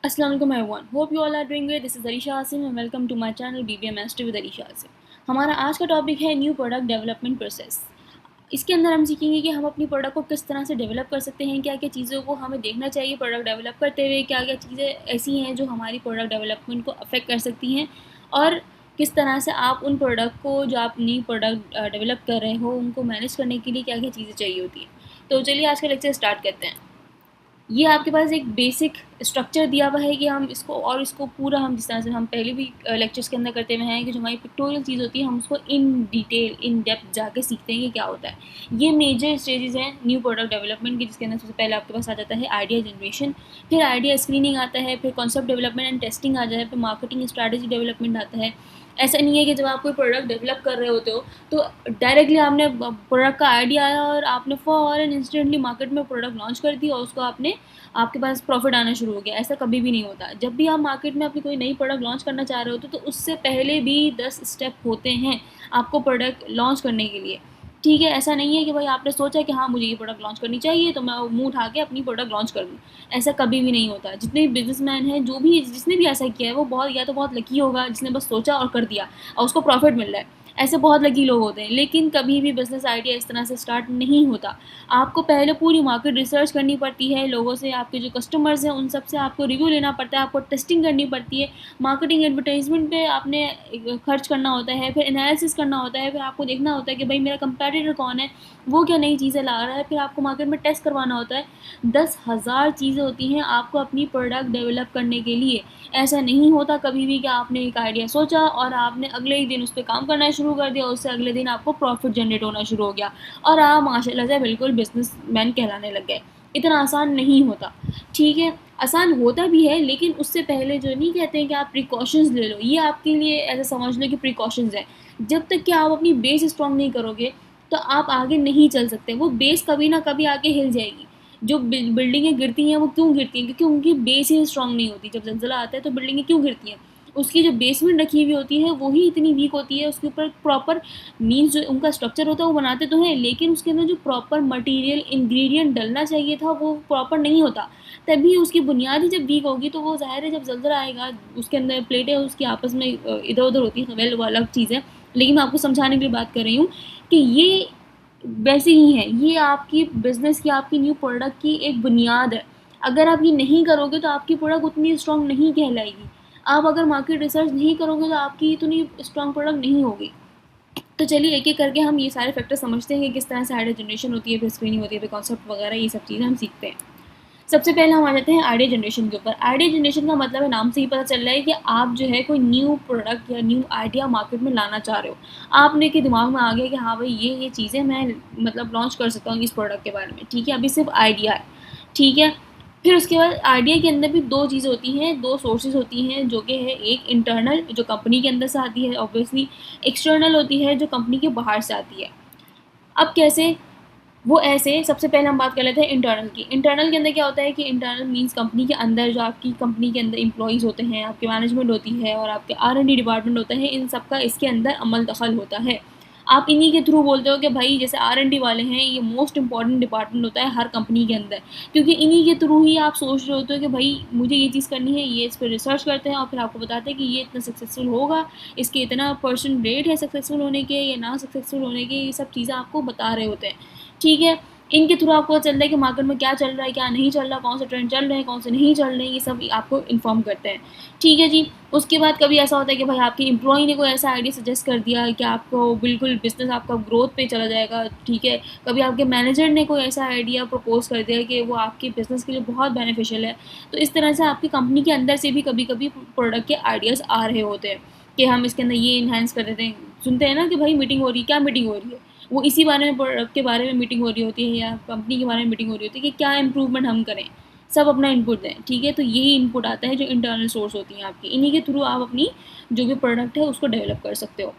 Assalamu alaikum everyone. Hope you all are doing great. This is Alisha Asim and welcome to my channel BBM Mastery with Alisha Asim. हमारा आज का topic है new product development process. इसके अंदर हम सीखेंगे कि हम अपनी प्रोडक्ट को किस तरह से डेवलप कर सकते हैं, क्या क्या चीज़ों को हमें देखना चाहिए प्रोडक्ट डेवलप करते हुए, क्या क्या चीज़ें ऐसी हैं जो हमारी प्रोडक्ट डेवलपमेंट को अफेक्ट कर सकती हैं, और किस तरह से आप उन प्रोडक्ट को जो आप न्यू प्रोडक्ट डेवलप कर रहे हो उनको मैनेज करने के लिए क्या क्या चीज़ें चाहिए होती हैं। तो चलिए आज का लेक्चर स्टार्ट करते हैं। ये आपके पास एक बेसिक स्ट्रक्चर दिया हुआ है कि हम इसको पूरा हम जिस तरह से हम पहले भी लेक्चर्स के अंदर करते हुए हैं कि जो हमारी पिक्टोरियल चीज़ होती है हम उसको इन डिटेल इन डेप्थ जाके सीखते हैं कि क्या होता है। ये मेजर स्टेजेस हैं न्यू प्रोडक्ट डेवलपमेंट के, जिसके अंदर सबसे पहले आपके पास आ जाता है आइडिया जनरेशन, फिर आइडिया स्क्रीनिंग आता है, फिर कॉन्सेप्ट डेवलपमेंट एंड टेस्टिंग आ जाता है, फिर मार्केटिंग स्ट्रैटेजी डेवलपमेंट आता है। ऐसा नहीं है कि जब आप कोई प्रोडक्ट डेवलप कर रहे होते हो तो डायरेक्टली आपने प्रोडक्ट का आइडिया आया और आपने फॉरन इंस्टेंटली मार्केट में प्रोडक्ट लॉन्च कर दिया और उसको आपके पास प्रॉफिट आना शुरू हो गया। ऐसा कभी भी नहीं होता। जब भी आप मार्केट में अपनी कोई नई प्रोडक्ट लॉन्च करना चाह रहे होते तो उससे पहले भी 10 स्टेप होते हैं आपको प्रोडक्ट लॉन्च करने के लिए। ठीक है, ऐसा नहीं है कि भाई आपने सोचा कि हाँ मुझे ये प्रोडक्ट लॉन्च करनी चाहिए तो मैं मुंह उठा के अपनी प्रोडक्ट लॉन्च कर दूँ। ऐसा कभी भी नहीं होता। जितने भी बिजनेसमैन हैं, जो भी जिसने भी ऐसा किया है वो बहुत या तो बहुत लकी होगा जिसने बस सोचा और कर दिया और उसको प्रॉफिट मिल रहा है। ऐसे बहुत लकी लोग होते हैं, लेकिन कभी भी बिज़नेस आइडिया इस तरह से स्टार्ट नहीं होता। आपको पहले पूरी मार्केट रिसर्च करनी पड़ती है, लोगों से, आपके जो कस्टमर्स हैं उन सब से आपको रिव्यू लेना पड़ता है, आपको टेस्टिंग करनी पड़ती है, मार्केटिंग एडवर्टाइजमेंट पे आपने खर्च करना होता है, फिर एनालिसिस करना होता है, फिर आपको देखना होता है कि भाई मेरा कंपेटिटर कौन है, वो क्या नई चीज़ें ला रहा है, फिर आपको मार्केट में टेस्ट करवाना होता है। 10,000 चीज़ें होती हैं आपको अपनी प्रोडक्ट डेवलप करने के लिए। ऐसा नहीं होता कभी भी कि आपने एक आइडिया सोचा और आपने अगले ही दिन उस पर काम करना शुरू कर दिया, उससे अगले दिन आपको प्रॉफिट जनरेट होना शुरू हो गया और आप माशाल्लाह से बिल्कुल बिजनेसमैन कहलाने लग गए। इतना आसान नहीं होता। ठीक है, आसान होता भी है, लेकिन उससे पहले जो नहीं कहते हैं कि आप प्रिकॉशंस ले लो, ये आपके लिए ऐसा समझ लो कि प्रिकॉशंस है। जब तक कि आप अपनी बेस स्ट्रॉन्ग नहीं करोगे तो आप आगे नहीं चल सकते। वो बेस कभी ना कभी आके हिल जाएगी। जो बिल्डिंगें गिरती हैं वो क्यों गिरती हैं? क्योंकि उनकी बेस ही स्ट्रॉन्ग नहीं होती। जब ज़लज़ला आता है तो बिल्डिंगें क्यों गिरती हैं? उसकी जो बेसमेंट रखी हुई होती है वो ही इतनी वीक होती है। उसके ऊपर प्रॉपर मीन्स जो उनका स्ट्रक्चर होता है वो बनाते तो हैं, लेकिन उसके अंदर जो प्रॉपर मटेरियल इंग्रेडिएंट डलना चाहिए था वो प्रॉपर नहीं होता। तभी उसकी बुनियाद ही जब वीक होगी तो वो ज़ाहिर है जब ज़लज़ला आएगा, उसके अंदर प्लेटें उसकी आपस में इधर-उधर होती हैं, वेल वो अलग चीज़ है। लेकिन मैं आपको समझाने के लिए बात कर रही हूँ कि ये वैसे ही है। ये आपकी बिज़नेस की, आपकी न्यू प्रोडक्ट की एक बुनियाद है। अगर आप ये नहीं करोगे तो आपकी प्रोडक्ट उतनी स्ट्रॉन्ग नहीं कहलाएगी। आप अगर मार्केट रिसर्च नहीं करोगे तो आपकी इतनी स्ट्रॉन्ग प्रोडक्ट नहीं होगी। तो चलिए एक-एक करके हम ये सारे फैक्टर समझते हैं कि किस तरह से आइडिया जनरेशन होती है, फिर स्क्रीनिंग होती है, फिर कॉन्सेप्ट वगैरह ये सब चीज़ें हम सीखते हैं। सबसे पहले हम आ जाते हैं आइडिया जनरेशन के ऊपर। आइडिया जनरेशन का मतलब है, नाम से ही पता चल रहा है कि आप जो है कोई न्यू प्रोडक्ट या न्यू आइडिया मार्केट में लाना चाह रहे हो। आपने के दिमाग में आ गया कि हाँ भाई ये चीज़ें मैं मतलब लॉन्च कर सकता हूँ इस प्रोडक्ट के बारे में। ठीक है, अभी सिर्फ आइडिया है। ठीक है, फिर उसके बाद आइडिया के अंदर भी दो चीज़ें होती हैं, दो सोर्सेज होती हैं, जो कि है एक इंटरनल जो कंपनी के अंदर से आती है ऑब्वियसली, एक्सटर्नल होती है जो कंपनी के बाहर से आती है। अब कैसे? वो ऐसे, सबसे पहले हम बात कर लेते हैं इंटरनल की। इंटरनल के अंदर क्या होता है कि इंटरनल मीन्स कंपनी के अंदर जो आपकी कंपनी के अंदर एम्प्लॉइज़ होते हैं, आपकी मैनेजमेंट होती है और आपके R&D डिपार्टमेंट होता है, इन सब का इसके अंदर अमल दखल होता है। आप इन्हीं के थ्रू बोलते हो कि भाई जैसे R&D वाले हैं, ये मोस्ट इंपॉर्टेंट डिपार्टमेंट होता है हर कंपनी के अंदर, क्योंकि इन्हीं के थ्रू ही आप सोच रहे होते हो कि भाई मुझे ये चीज़ करनी है, ये इस पर रिसर्च करते हैं और फिर आपको बताते हैं कि ये इतना सक्सेसफुल होगा, इसके इतना % रेट है सक्सेसफुल होने के या ना सक्सेसफुल होने के, ये सब चीज़ें आपको बता रहे होते हैं। ठीक है, इनके थ्रू आपको पता चलता है कि मार्केट में क्या चल रहा है, क्या नहीं चल रहा, कौन से ट्रेंड चल रहे हैं, कौन से नहीं चल रहे हैं, ये सब आपको इन्फॉर्म करते हैं। ठीक है जी। उसके बाद कभी ऐसा होता है कि भाई आपके एम्प्लॉई ने कोई ऐसा आइडिया सजेस्ट कर दिया है कि आपको बिल्कुल बिज़नेस आपका ग्रोथ पे चला जाएगा। ठीक है, कभी आपके मैनेजर ने कोई ऐसा आइडिया प्रपोज़ कर दिया कि वो आपके बिज़नेस के लिए बहुत बेनिफिशियल है। तो इस तरह से आपकी कंपनी के अंदर से भी कभी-कभी प्रोडक्ट के आइडियाज़ आ रहे होते हैं कि हम इसके अंदर ये इन्हांस कर देते हैं। सुनते हैं ना कि भाई मीटिंग हो रही है, क्या मीटिंग हो रही है? वो इसी बारे में, प्रोडक्ट के बारे में मीटिंग हो रही होती है या कंपनी के बारे में मीटिंग हो रही होती है कि क्या इम्प्रूवमेंट हम करें। सब अपना इनपुट दें। ठीक है, तो यही इनपुट आता है जो इंटरनल सोर्स होती हैं आपकी। इन्हीं के थ्रू आप अपनी जो भी प्रोडक्ट है उसको डेवलप कर सकते हो।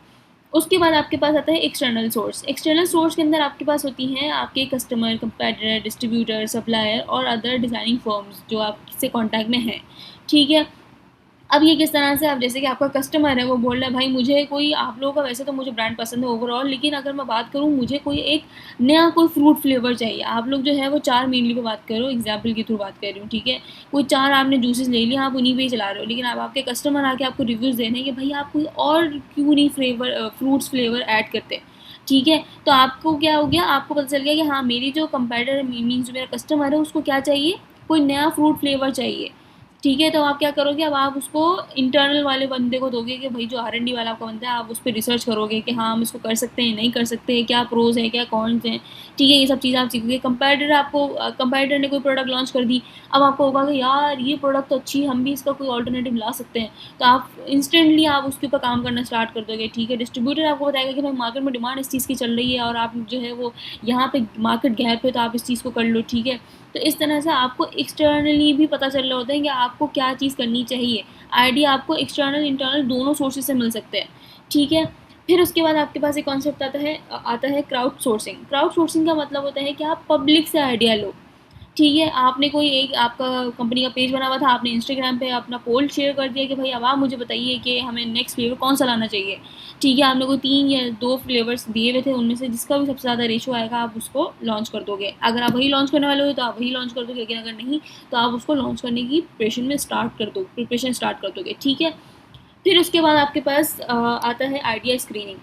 उसके बाद आपके पास आता है एक्सटर्नल सोर्स। एक्सटर्नल सोर्स के अंदर आपके पास होती हैं आपके कस्टमर, कंपेटिटर, डिस्ट्रीब्यूटर, सप्लायर और अदर डिज़ाइनिंग फर्म्स जो आपसे कॉन्टैक्ट में हैं। ठीक है, अब ये किस तरह से, अब जैसे कि आपका कस्टमर है वो बोल रहा है भाई मुझे कोई, आप लोगों का वैसे तो मुझे ब्रांड पसंद है ओवरऑल, लेकिन अगर मैं बात करूँ मुझे कोई एक नया कोई फ्रूट फ्लेवर चाहिए। आप लोग जो है वो 4 मेनली पे बात करो, एग्जाम्पल के थ्रू बात कर रही हूँ, ठीक है। कोई 4 आपने जूसेस ले लिया, आप उन्हीं पे ही चला रहे हो, लेकिन अब आपके कस्टमर आके आपको रिव्यूज़ दे रहे हैं कि भाई आप कोई और क्यों नहीं फ्रूट्स फ्लेवर ऐड करते, ठीक है। तो आपको क्या हो गया, आपको पता चल गया कि हाँ मेरी जो कंपेटिटर मीन्स जो मेरा कस्टमर है उसको क्या चाहिए, कोई नया फ्रूट फ्लेवर चाहिए, ठीक है। तो आप क्या करोगे, अब आप उसको इंटरनल वाले बंदे को दोगे कि भाई जो R&D वाला आपका बंदा है, आप उस पर रिसर्च करोगे कि हाँ हम इसको कर सकते हैं नहीं कर सकते हैं, क्या प्रोज है क्या कॉन्स हैं, ठीक है। ये सब चीज़ें आप सीखोगे। कंपेटिटर ने कोई प्रोडक्ट लॉन्च कर दी, अब आपको होगा कि यार ये प्रोडक्ट तो अच्छी है, हम भी इसका कोई ऑल्टरनेटिव ला सकते हैं, तो आप इंस्टेंटली आप उसके ऊपर काम करना स्टार्ट कर दोगे, ठीक है। डिस्ट्रीब्यूटर आपको बताएगा कि भाई मार्केट में डिमांड इस चीज़ की चल रही है और आप जो है वो यहाँ पे मार्केट गैप है, तो आप इस चीज़ को कर लो, ठीक है। तो इस तरह से आपको एक्सटर्नली भी पता चल रहा होता है कि आपको क्या चीज़ करनी चाहिए। आइडिया आपको एक्सटर्नल इंटरनल दोनों सोर्सेज से मिल सकते हैं, ठीक है। फिर उसके बाद आपके पास एक कॉन्सेप्ट आता है क्राउड सोर्सिंग। क्राउड सोर्सिंग का मतलब होता है कि आप पब्लिक से आइडिया लो, ठीक है। आपने कोई एक आपका कंपनी का पेज बना हुआ था, आपने इंस्टाग्राम पे अपना पोल शेयर कर दिया कि भाई अब आप मुझे बताइए कि हमें नेक्स्ट फ्लेवर कौन सा लाना चाहिए, ठीक है। आपने कोई 3 या 2 फ्लेवर्स दिए हुए थे, उनमें से जिसका भी सबसे ज़्यादा रेशो आएगा आप उसको लॉन्च कर दोगे। अगर आप वही लॉन्च करने वाले हो तो आप वही लॉन्च कर दोगे, लेकिन अगर नहीं तो आप उसको लॉन्च करने की प्रिपरेशन स्टार्ट कर दोगे, ठीक है। फिर उसके बाद आपके पास आता है आइडिया स्क्रीनिंग।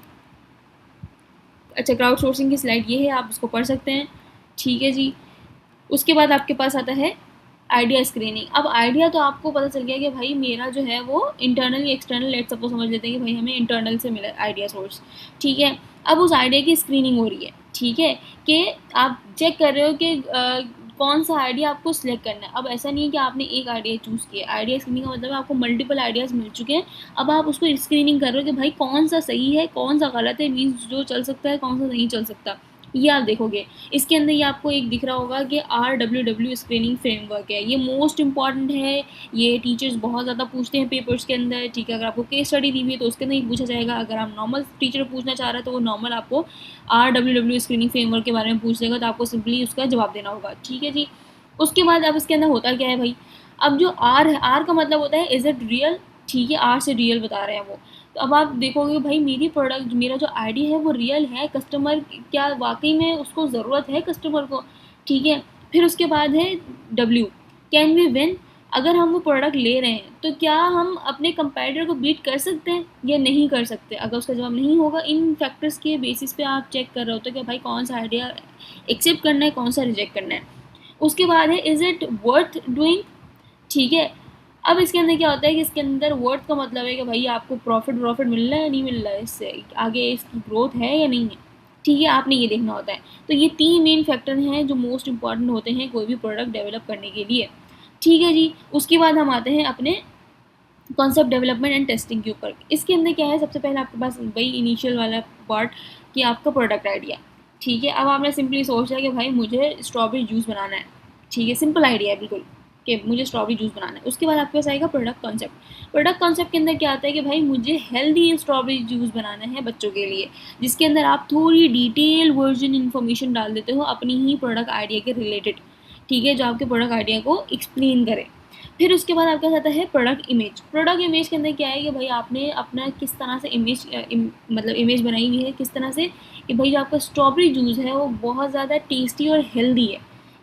अच्छा, क्राउड सोर्सिंग की स्लाइड ये है, आप उसको पढ़ सकते हैं, ठीक है जी। उसके बाद आपके पास आता है आइडिया स्क्रीनिंग। अब आइडिया तो आपको पता चल गया कि भाई मेरा जो है वो इंटरनल या एक्सटर्नल, लेट सपोज समझ लेते हैं कि भाई हमें इंटरनल से मिला आइडिया सोर्स, ठीक है। अब उस आइडिया की स्क्रीनिंग हो रही है, ठीक है, कि आप चेक कर रहे हो कि कौन सा आइडिया आपको सिलेक्ट करना है। अब ऐसा नहीं है कि आपने एक आइडिया चूज़ किया, आइडिया स्क्रीनिंग का मतलब है आपको मल्टीपल आइडियाज़ मिल चुके हैं, अब आप उसको स्क्रीनिंग कर रहे हो कि भाई कौन सा सही है कौन सा गलत है, मीन्स जो चल सकता है कौन सा नहीं चल सकता, ये आप देखोगे। इसके अंदर ये आपको एक दिख रहा होगा कि RWW स्क्रीनिंग फ्रेमवर्क है, ये मोस्ट इंपॉर्टेंट है, ये टीचर्स बहुत ज़्यादा पूछते हैं पेपर्स के अंदर, ठीक है। अगर आपको केस स्टडी दी हुई है तो उसके अंदर ही पूछा जाएगा, अगर आप नॉर्मल टीचर पूछना चाह रहे हैं तो वो नॉर्मल आपको RWW स्क्रीनिंग फ्रेमवर्क के बारे में पूछ देगा, तो आपको सिंपली उसका जवाब देना होगा, ठीक है जी। उसके बाद अब इसके अंदर होता क्या है भाई, अब जो R है, R का मतलब होता है इज़ इट रियल, ठीक है, R से रियल बता रहे हैं वो। तो अब आप देखोगे भाई मेरी प्रोडक्ट, मेरा जो आइडिया है वो रियल है, कस्टमर क्या वाकई में उसको ज़रूरत है कस्टमर को, ठीक है। फिर उसके बाद है W, कैन वी विन, अगर हम वो प्रोडक्ट ले रहे हैं तो क्या हम अपने कंपेटिटर को बीट कर सकते हैं या नहीं कर सकते। अगर उसका जवाब नहीं होगा, इन फैक्टर्स के बेसिस पे आप चेक कर रहे हो तो कि भाई कौन सा आइडिया एक्सेप्ट करना है कौन सा रिजेक्ट करना है। उसके बाद है इज़ इट वर्थ डूइंग, ठीक है। अब इसके अंदर क्या होता है कि इसके अंदर वर्थ का मतलब है कि भाई आपको प्रॉफिट मिल रहा है या नहीं मिल रहा है, इससे आगे इसकी ग्रोथ है या नहीं है, ठीक है, आपने ये देखना होता है। तो ये 3 मेन फैक्टर हैं जो मोस्ट इंपॉर्टेंट होते हैं कोई भी प्रोडक्ट डेवलप करने के लिए, ठीक है जी। उसके बाद हम आते हैं अपने कॉन्सेप्ट डेवलपमेंट एंड टेस्टिंग के ऊपर। इसके अंदर क्या है, सबसे पहले आपके पास वही इनिशियल वाला पार्ट कि आपका प्रोडक्ट आइडिया, ठीक है। अब आपने सिंपली सोचा कि भाई मुझे स्ट्रॉबेरी जूस बनाना है, ठीक है, सिंपल आइडिया है बिल्कुल कि मुझे स्ट्रॉबेरी जूस बनाना है। उसके बाद आपके पास आएगा प्रोडक्ट कॉन्सेप्ट। प्रोडक्ट कॉन्सेप्ट के अंदर क्या आता है कि भाई मुझे हेल्दी स्ट्रॉबेरी जूस बनाना है बच्चों के लिए, जिसके अंदर आप थोड़ी डिटेल वर्जन इन्फॉर्मेशन डाल देते हो अपनी ही प्रोडक्ट आइडिया के रिलेटेड, ठीक है, जो आपके प्रोडक्ट आइडिया को एक्सप्लेन करे। फिर उसके बाद आपके साथ आता है प्रोडक्ट इमेज। प्रोडक्ट इमेज के अंदर क्या है कि भाई आपने अपना किस तरह से मतलब इमेज बनाई हुई है, किस तरह से कि भाई जो आपका स्ट्रॉबेरी जूस है वो बहुत ज़्यादा टेस्टी और हेल्दी है,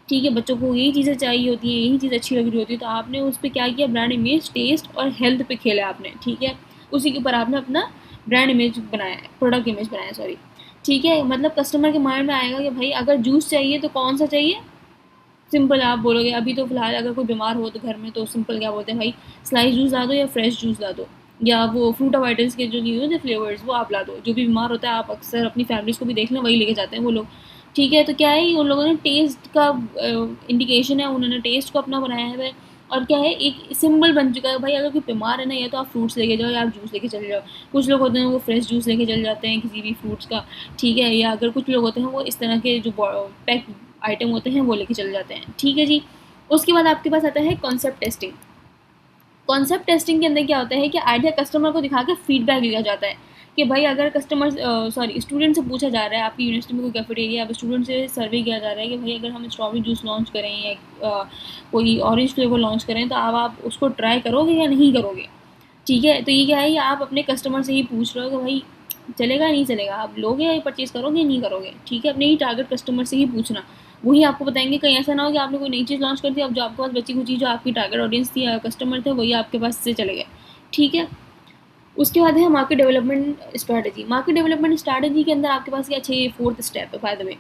ठीक है। बच्चों को यही चीज़ें चाहिए होती हैं, यही चीज़ अच्छी लग रही होती है, तो आपने उस पर क्या किया, ब्रांड इमेज, टेस्ट और हेल्थ पे खेला आपने, ठीक है। उसी के ऊपर आपने अपना ब्रांड इमेज बनाया है, प्रोडक्ट इमेज बनाया, सॉरी, ठीक है। मतलब कस्टमर के माइंड में आएगा कि भाई अगर जूस चाहिए तो कौन सा चाहिए, सिंपल आप बोलोगे। अभी तो फिलहाल अगर कोई बीमार हो तो घर में तो सिंपल क्या बोलते हैं भाई, स्लाइस जूस ला दो या फ्रेश जूस ला दो, या वो फ्रूट ऑफ आइटम्स के जो नहीं होते फ्लेवर्स वो आप ला दो। जो भी बीमार होता है आप अक्सर अपनी फैमिलीज़ को भी देख लें वही लेके जाते हैं वो लोग, ठीक है। तो क्या है, उन लोगों ने टेस्ट का इंडिकेशन है, उन्होंने टेस्ट को अपना बनाया है और क्या है एक सिंबल बन चुका है भाई, अगर कोई बीमार है ना, या तो आप फ्रूट्स लेके जाओ या आप जूस लेके चले जाओ। कुछ लोग होते हैं वो फ्रेश जूस लेके चले जाते हैं किसी भी फ्रूट्स का, ठीक है, या अगर कुछ लोग होते हैं वो इस तरह के जो पैक आइटम होते हैं वो लेके चले जाते हैं, ठीक है जी। उसके बाद आपके पास आता है कॉन्सेप्ट टेस्टिंग। कॉन्सेप्ट टेस्टिंग के अंदर क्या होता है कि आइडिया कस्टमर को दिखा के फीडबैक लिया जाता है कि भाई अगर कस्टमर स्टूडेंट से पूछा जा रहा है, आपकी यूनिवर्सिटी में कोई कैफेटेरिया, अब स्टूडेंट से सर्वे किया जा रहा है कि भाई अगर हम स्ट्रॉबेरी जूस लॉन्च करें या कोई ऑरेंज फ्लेवर लॉन्च करें तो आप उसको ट्राई करोगे या नहीं करोगे, ठीक है। तो ये क्या है, ये आप अपने कस्टमर से ही पूछ रहे हो कि भाई चलेगा नहीं चलेगा, आप लोगे या परचेज करोगे नहीं करोगे। ठीक है, अपने ही टारगेट कस्टमर से ही पूछना, वही आपको बताएंगे। कहीं ऐसा ना हो कि आपने कोई नई चीज़ लॉन्च कर दी, अब जो आपके पास बची कुछ जो आपकी टारगेट ऑडियंस थी या कस्टमर थे वही आपके पास से चले गए। ठीक है। उसके बाद है market development strategy. Market development strategy के अंदर आपके पास क्या चाहिए, फोर्थ स्टेप है बाय द वे।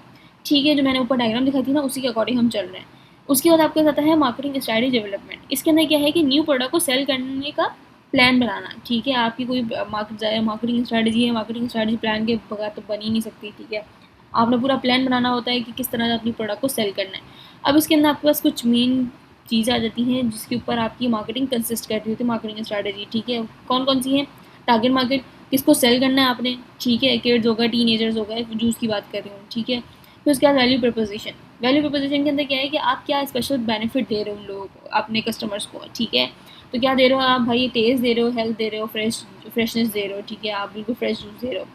ठीक है, जो मैंने ऊपर डायग्राम दिखाई थी ना उसी के अकॉर्डिंग हम चल रहे हैं। उसके बाद आपके साथ है मार्केटिंग स्ट्रैटेजी डेवलपमेंट। इसके अंदर क्या है कि न्यू प्रोडक्ट को सेल करने का प्लान बनाना। ठीक है, आपकी कोई मार्केटिंग स्ट्रैटेजी है, मार्केटिंग स्ट्रैटेजी प्लान के बगैर तो बन ही नहीं सकती। ठीक है, आपने पूरा प्लान बनाना होता है कि किस तरह से अपनी प्रोडक्ट को सेल करना है। अब इसके अंदर आपके पास कुछ मेन चीज़ें आ जाती हैं जिसके ऊपर आपकी मार्केटिंग कंसिस्ट कर रही होती है, मार्केटिंग स्ट्रैटेजी। ठीक है, कौन कौन सी है, टारगेट मार्केट, किसको सेल करना है आपने। ठीक है, किड्स होगा, टीनेजर्स होगा, जूस की बात कर रही हूँ। ठीक है, फिर उसके बाद वैल्यू प्रपोजिशन। वैल्यू प्रपोजिशन के अंदर क्या है कि आप क्या स्पेशल बेनिफिट दे रहे हो उन लोगों को, अपने कस्टमर्स को। ठीक है, तो क्या दे रहे हो आप, भाई टेस्ट दे रहे हो, हेल्थ दे रहे हो, फ्रेशनेस दे रहे हो। ठीक है, आप बिल्कुल फ्रेश जूस दे रहे हो।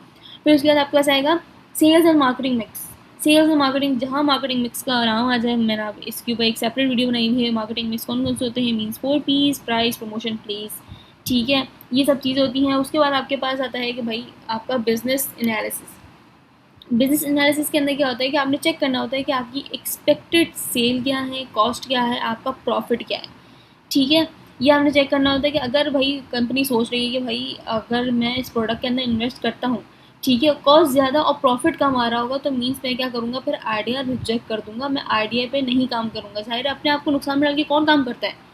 फिर उसके बाद आपके पास आएगा sales and marketing mix. Sales और मार्केटिंग, जहाँ मार्केटिंग मिक्स का नाम आ जाए, मैंने आप इसके ऊपर एक सेपरेट वीडियो बनाई हुई है। मार्केटिंग मिक्स कौन कौन से होते हैं, means 4 Ps, price, promotion, place. ठीक है, ये सब चीज़ें होती हैं। उसके बाद आपके पास आता है कि भाई आपका बिजनेस एनालिसिस। बिजनेस एनालिसिस के अंदर क्या होता है कि आपने चेक करना होता है कि आपकी एक्सपेक्टेड सेल क्या है, कॉस्ट क्या है, आपका प्रॉफिट क्या है। ठीक है, ये आपने चेक करना होता है कि अगर भाई कंपनी सोच रही है कि भाई अगर मैं इस प्रोडक्ट के अंदर इन्वेस्ट करता हूँ, ठीक है, कॉस्ट ज़्यादा और प्रॉफिट कम आ रहा होगा, तो मीन्स मैं क्या करूँगा, फिर आइडिया रिजेक्ट कर दूंगा, मैं आइडिया पे नहीं काम करूँगा। जाहिर है अपने आप को नुकसान में डाल के कौन काम करता है।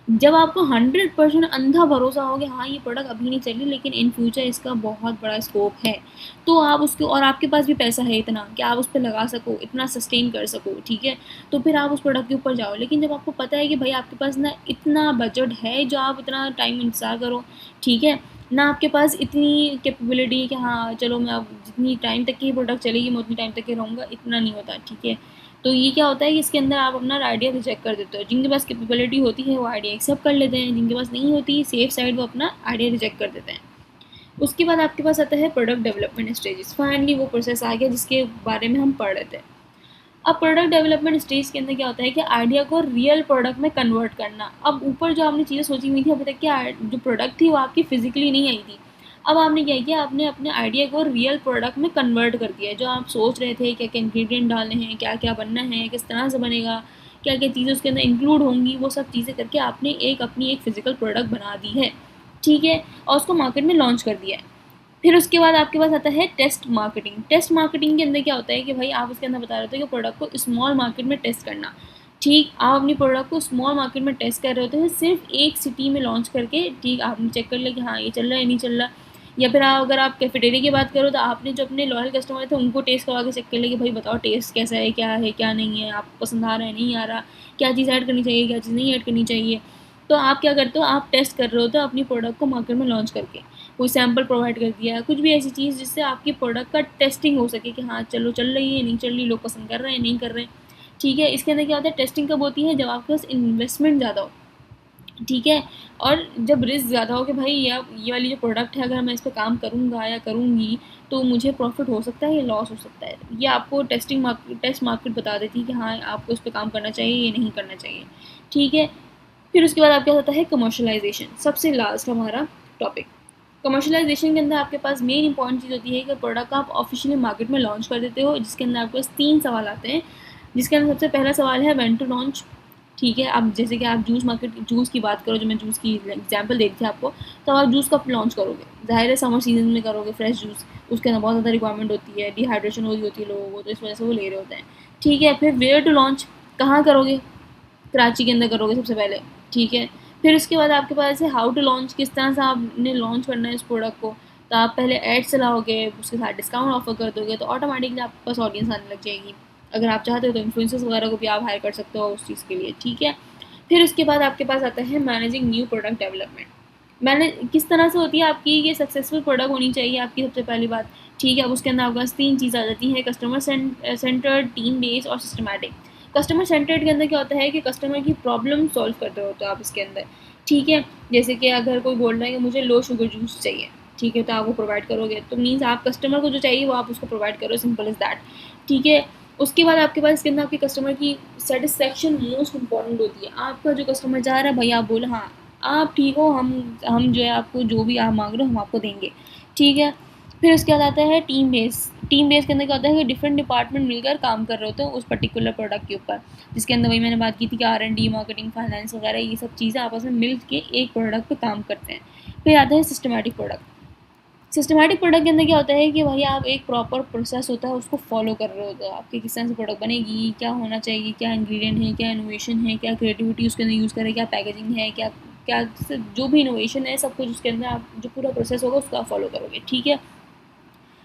जब आपको 100% अंधा भरोसा हो कि हाँ ये प्रोडक्ट अभी नहीं चली लेकिन इन फ्यूचर इसका बहुत बड़ा स्कोप है, तो आप उसके, और आपके पास भी पैसा है इतना कि आप उस पर लगा सको, इतना सस्टेन कर सको। ठीक है, तो फिर आप उस प्रोडक्ट के ऊपर जाओ। लेकिन जब आपको पता है कि भाई आपके पास ना इतना बजट है जो आप इतना टाइम इंतज़ार करो, ठीक है, ना आपके पास इतनी कैपेबिलिटी है कि हाँ चलो मैं अब जितनी टाइम तक की प्रोडक्ट चलेगी मैं उतनी टाइम तक के रहूँगा, इतना नहीं होता। ठीक है, तो ये क्या होता है कि इसके अंदर आप अपना आइडिया रिजेक्ट कर देते हो। जिनके पास कैपेबिलिटी होती है वो आइडिया एक्सेप्ट कर लेते हैं, जिनके पास नहीं होती सेफ साइड वो अपना आइडिया रिजेक्ट कर देते हैं। उसके बाद आपके पास आता है प्रोडक्ट डेवलपमेंट स्टेजेस। फाइनली वो प्रोसेस आ गया जिसके बारे में हम पढ़ रहे थे। अब प्रोडक्ट डेवलपमेंट स्टेज के अंदर क्या होता है कि आइडिया को रियल प्रोडक्ट में कन्वर्ट करना। अब ऊपर जो आपने चीज़ें सोची हुई थी अभी तक की, जो प्रोडक्ट थी वो आपकी फिजिकली नहीं आई थी। अब आपने क्या किया, आपने अपने आइडिया को रियल प्रोडक्ट में कन्वर्ट कर दिया। जो आप सोच रहे थे क्या क्या इंग्रेडिएंट डालने हैं, क्या क्या बनना है, किस तरह से बनेगा, क्या क्या चीज़ें उसके अंदर इंक्लूड होंगी, वो सब चीज़ें करके आपने अपनी एक फिजिकल प्रोडक्ट बना दी है। ठीक है, और उसको मार्केट में लॉन्च कर दिया है। फिर उसके बाद आपके पास आता है टेस्ट मार्केटिंग। टेस्ट मार्केटिंग के अंदर क्या होता है कि भाई आप उसके अंदर बता रहे होते हैं कि प्रोडक्ट को स्मॉल मार्केट में टेस्ट करना। ठीक, आप अपनी प्रोडक्ट को स्मॉल मार्केट में टेस्ट कर रहे होते हैं, सिर्फ एक सिटी में लॉन्च करके। ठीक, आपने चेक कर लिया कि हाँ ये चल रहा है नहीं चल रहा। या फिर अगर आप कैफेटेरिया की बात करो तो आपने जो अपने लॉयल कस्टमर थे उनको टेस्ट करवा के चेक कर लिया कि भाई बताओ टेस्ट कैसा है क्या नहीं है, आपको पसंद आ रहा है नहीं आ रहा, क्या चीज़ ऐड करनी चाहिए क्या चीज़ नहीं ऐड करनी चाहिए। तो आप क्या करते हो, आप टेस्ट कर रहे होते हो अपनी प्रोडक्ट को मार्केट में लॉन्च करके। कोई सैम्पल प्रोवाइड कर दिया है, कुछ भी ऐसी चीज़ जिससे आपकी प्रोडक्ट का टेस्टिंग हो सके कि हाँ चलो चल रही है नहीं चल रही, लोग पसंद कर रहे हैं नहीं कर रहे हैं। ठीक है, इसके अंदर क्या होता है, टेस्टिंग कब होती है, जब आपके पास इन्वेस्टमेंट ज़्यादा हो। ठीक है, और जब रिस्क ज़्यादा हो कि भाई ये वाली जो प्रोडक्ट है अगर मैं इस पर काम करूँगा या करूँगी तो मुझे प्रॉफिट हो सकता है या लॉस हो सकता है। ये आपको टेस्ट मार्केट बता देती है कि हाँ आपको इस पर काम करना चाहिए या नहीं करना चाहिए। ठीक है, फिर उसके बाद आपका होता है कमर्शलाइजेशन, सबसे लास्ट हमारा टॉपिक। कमर्शलाइजेशन के अंदर आपके पास मेन इंपॉर्टेंट चीज़ होती है कि प्रोडक्ट आप ऑफिशियली मार्केट में लॉन्च कर देते हो, जिसके अंदर आपके पास 3 सवाल आते हैं। जिसके अंदर सबसे पहला सवाल है व्हेन टू लॉन्च। ठीक है, अब जैसे कि आप जूस की बात करो, जो मैं जूस की एग्जांपल दे रही थी आपको, तो आप जूस कब लॉन्च करोगे, जाहिर है समर सीजन में करोगे, फ्रेश जूस, उसके अंदर बहुत ज़्यादा रिक्वायरमेंट होती है, डिहाइड्रेशन हो रही होती है लोगों को, तो इस वजह से वो ले रहे होते हैं। ठीक है, फिर वेयर टू लॉन्च, कहाँ करोगे, कराची के अंदर करोगे सबसे पहले। ठीक है, फिर उसके बाद आपके पास है हाउ टू लॉन्च, किस तरह से आपने लॉन्च करना है इस प्रोडक्ट को। तो आप पहले एड चलाओगे, उसके साथ डिस्काउंट ऑफर कर दोगे, तो ऑटोमेटिकली आपके पास ऑडियंस आने लग जाएगी। अगर आप चाहते हो तो इन्फ्लुएंसर्स वगैरह को भी आप हायर कर सकते हो उस चीज़ के लिए। ठीक है, फिर उसके बाद आपके पास आता है मैनेजिंग न्यू प्रोडक्ट डेवलपमेंट। मैंने किस तरह से होती है आपकी ये सक्सेसफुल प्रोडक्ट होनी चाहिए आपकी, सबसे पहली बात। ठीक है, अब उसके अंदर आपके पास 3 चीज़ आ जाती है, कस्टमर सेंटर्ड, टीम बेस्ड और सिस्टमैटिक। कस्टमर सेंटर्ड के अंदर क्या होता है कि कस्टमर की प्रॉब्लम सॉल्व करते होते हो आप इसके अंदर। ठीक है, जैसे कि अगर कोई बोल रहा है कि मुझे लो शुगर जूस चाहिए, ठीक है, तो आप वो प्रोवाइड करोगे, तो मीन्स आप कस्टमर को जो चाहिए वो आप उसको प्रोवाइड करो, सिंपल इज़ दैट। ठीक है, उसके बाद आपके पास इसके अंदर आपके कस्टमर की सेटिस्फेक्शन मोस्ट इंपॉर्टेंट होती है। आपका जो कस्टमर चाह रहा है भाई आप बोलो हाँ आप ठीक हो, हम जो है आपको जो भी आप मांग रहे हो हम आपको देंगे, ठीक है। फिर उसके बाद आता है टीम बेस। टीम बेस के अंदर क्या होता है कि डिफरेंट डिपार्टमेंट मिलकर काम कर रहे होते हैं उस पर्टिकुलर प्रोडक्ट के ऊपर, जिसके अंदर वही मैंने बात की थी कि R&D, मार्केटिंग, फाइनेंस वगैरह ये सब चीज़ें आपस में मिल के एक प्रोडक्ट पे काम करते हैं। फिर आता है सिस्टमैटिक प्रोडक्ट। सिस्टमैटिक प्रोडक्ट के अंदर क्या होता है कि भाई आप एक प्रॉपर प्रोसेस होता है उसको फॉलो कर रहे होते हो, आपकी किस तरह से प्रोडक्ट बनेगी, क्या होना चाहिए, क्या इंग्रेडिएंट है, क्या इनोवेशन है, क्या क्रिएटिविटी उसके अंदर यूज़ करें, क्या पैकेजिंग है, क्या क्या जो भी इनोवेशन है सब कुछ उसके अंदर आप जो पूरा प्रोसेस होगा उसको आप फॉलो करोगे, ठीक है।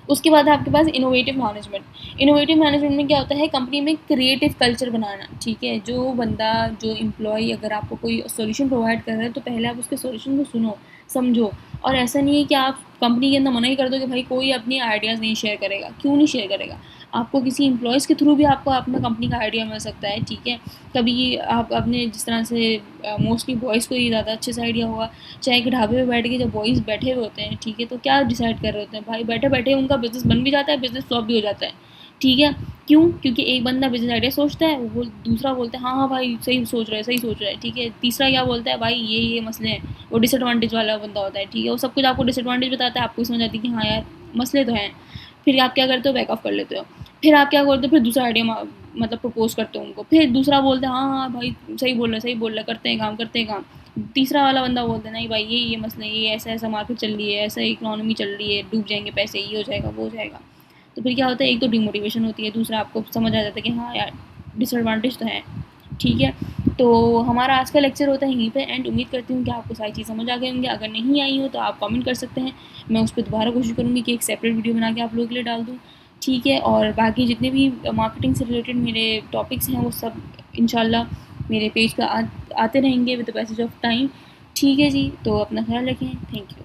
उसके बाद है आपके पास इनोवेटिव मैनेजमेंट। इनोवेटिव मैनेजमेंट में क्या होता है, कंपनी में क्रिएटिव कल्चर बनाना, ठीक है। जो बंदा, जो एम्प्लॉय अगर आपको कोई सॉल्यूशन प्रोवाइड कर रहा है तो पहले आप उसके सॉल्यूशन को सुनो, समझो। और ऐसा नहीं है कि आप कंपनी के अंदर मना ही कर दो कि भाई कोई अपनी आइडियाज़ नहीं शेयर करेगा। क्यों नहीं शेयर करेगा? आपको किसी एम्प्लॉयज़ के थ्रू भी आपको अपना कंपनी का आइडिया मिल सकता है, ठीक है। कभी आप अपने जिस तरह से मोस्टली बॉयज़ को ये ज़्यादा अच्छे से आइडिया होगा, चाहे कि ढाबे पे बैठ के जब बॉयज़ बैठे हुए होते हैं, ठीक है, तो क्या डिसाइड कर रहे होते हैं भाई, बैठे बैठे उनका बिजनेस बन भी जाता है, बिजनेस फ्लॉप भी हो जाता है, ठीक है। क्यों? क्योंकि एक बंदा बिजनेस आइडिया सोचता है, वो दूसरा बोलता है हाँ हाँ भाई सही सोच रहा है, सही सोच रहा है, ठीक है। तीसरा क्या बोलता है, भाई ये मसले हैं, वो डिसएडवांटेज वाला बंदा होता है, ठीक है। वो सब कुछ आपको डिसएडवांटेज बताता है, आपको समझ आती है कि हाँ यार मसले तो हैं। फिर आप क्या करते हो, बैक ऑफ कर लेते हो। फिर आप क्या करते हो, फिर दूसरा आइडिया मतलब प्रपोज करते हो उनको, फिर दूसरा बोलते हैं हाँ हाँ भाई सही बोल रहे, सही बोल रहे, करते हैं काम, करते हैं काम। तीसरा वाला बंदा बोलता है नहीं भाई ये मसले, ये ऐसा ऐसा मार्केट चल रही है, ऐसा इकोनॉमी चल रही है, डूब जाएंगे पैसे, ये हो जाएगा, वो हो जाएगा। तो फिर क्या होता है, एक तो डिमोटिवेशन होती है, दूसरा आपको समझ आ जाता है कि हाँ यार डिसएडवांटेज तो है, ठीक है। तो हमारा आज का लेक्चर होता है यहीं पे एंड। उम्मीद करती हूँ कि आपको सारी चीज़ समझ आ गई होंगी। अगर नहीं आई हो तो आप कमेंट कर सकते हैं, मैं उस पर दोबारा कोशिश करूँगी कि एक सेपरेट वीडियो बना के आप लोगों के लिए डाल दूँ, ठीक है। और बाकी जितने भी मार्केटिंग से रिलेटेड मेरे टॉपिक्स हैं वो सब इंशाल्लाह मेरे पेज पर आते रहेंगे with the passage of time, ठीक है जी। तो अपना ख्याल रखें, थैंक यू।